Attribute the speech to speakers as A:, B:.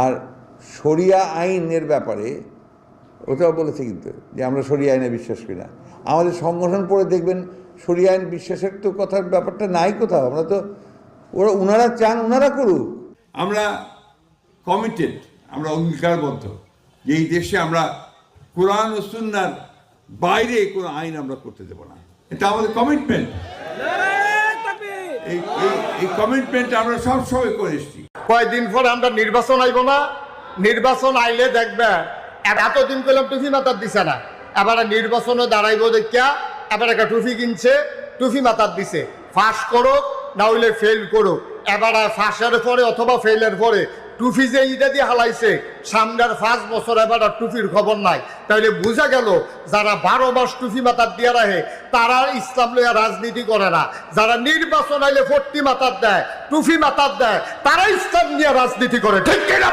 A: আর শরিয়া আইনের ব্যাপারে ওটাও বলেছে কিন্তু যে আমরা শরিয়া আইনে বিশ্বাস করি না। আমাদের সংগঠন পড়ে দেখবেন শরিয়া আইন বিশ্বাসের তো কথার ব্যাপারটা নাই কোথাও। আমরা তো ওনারা চান ওনারা করুক।
B: আমরা কমিটেড, আমরা অঙ্গীকারবদ্ধ যে এই দেশে আমরা কোরআন ও সুন্নাহর বাইরে কোনো আইন আমরা করতে দেব না। এটা আমাদের কমিটমেন্ট। এই কমিটমেন্ট আমরা সবসময় করে এসেছি।
C: কয়েকদিন পরে আমরা নির্বাচন আইব না, নির্বাচন আইলে দেখবে এতদিন পেলাম টুপি মাথার দিছে না, এবার নির্বাচনে দাঁড়াইব দেখিয়া এবার একটা টুপি কিনছে, টুপি মাথার দিছে। ফাঁস করুক না হইলে ফেল করুক, এবার ফাঁসের পরে অথবা ফেলের পরে টুপি যে ইটা দিয়ে হালাইছে সামনের 5 বছর এবার টুপির খবর নাই। তাহলে বোঝা গেল যারা 12 মাস টুপি মাথার দিয়ে রাখে তারা ইসলাম লইয়া রাজনীতি করে না। যারা নির্বাচন আইলে 40 মাথার দেয়, টুপি মাথার দেয়, তারা ইসলাম নিয়ে রাজনীতি করে। ঠিক কিনা?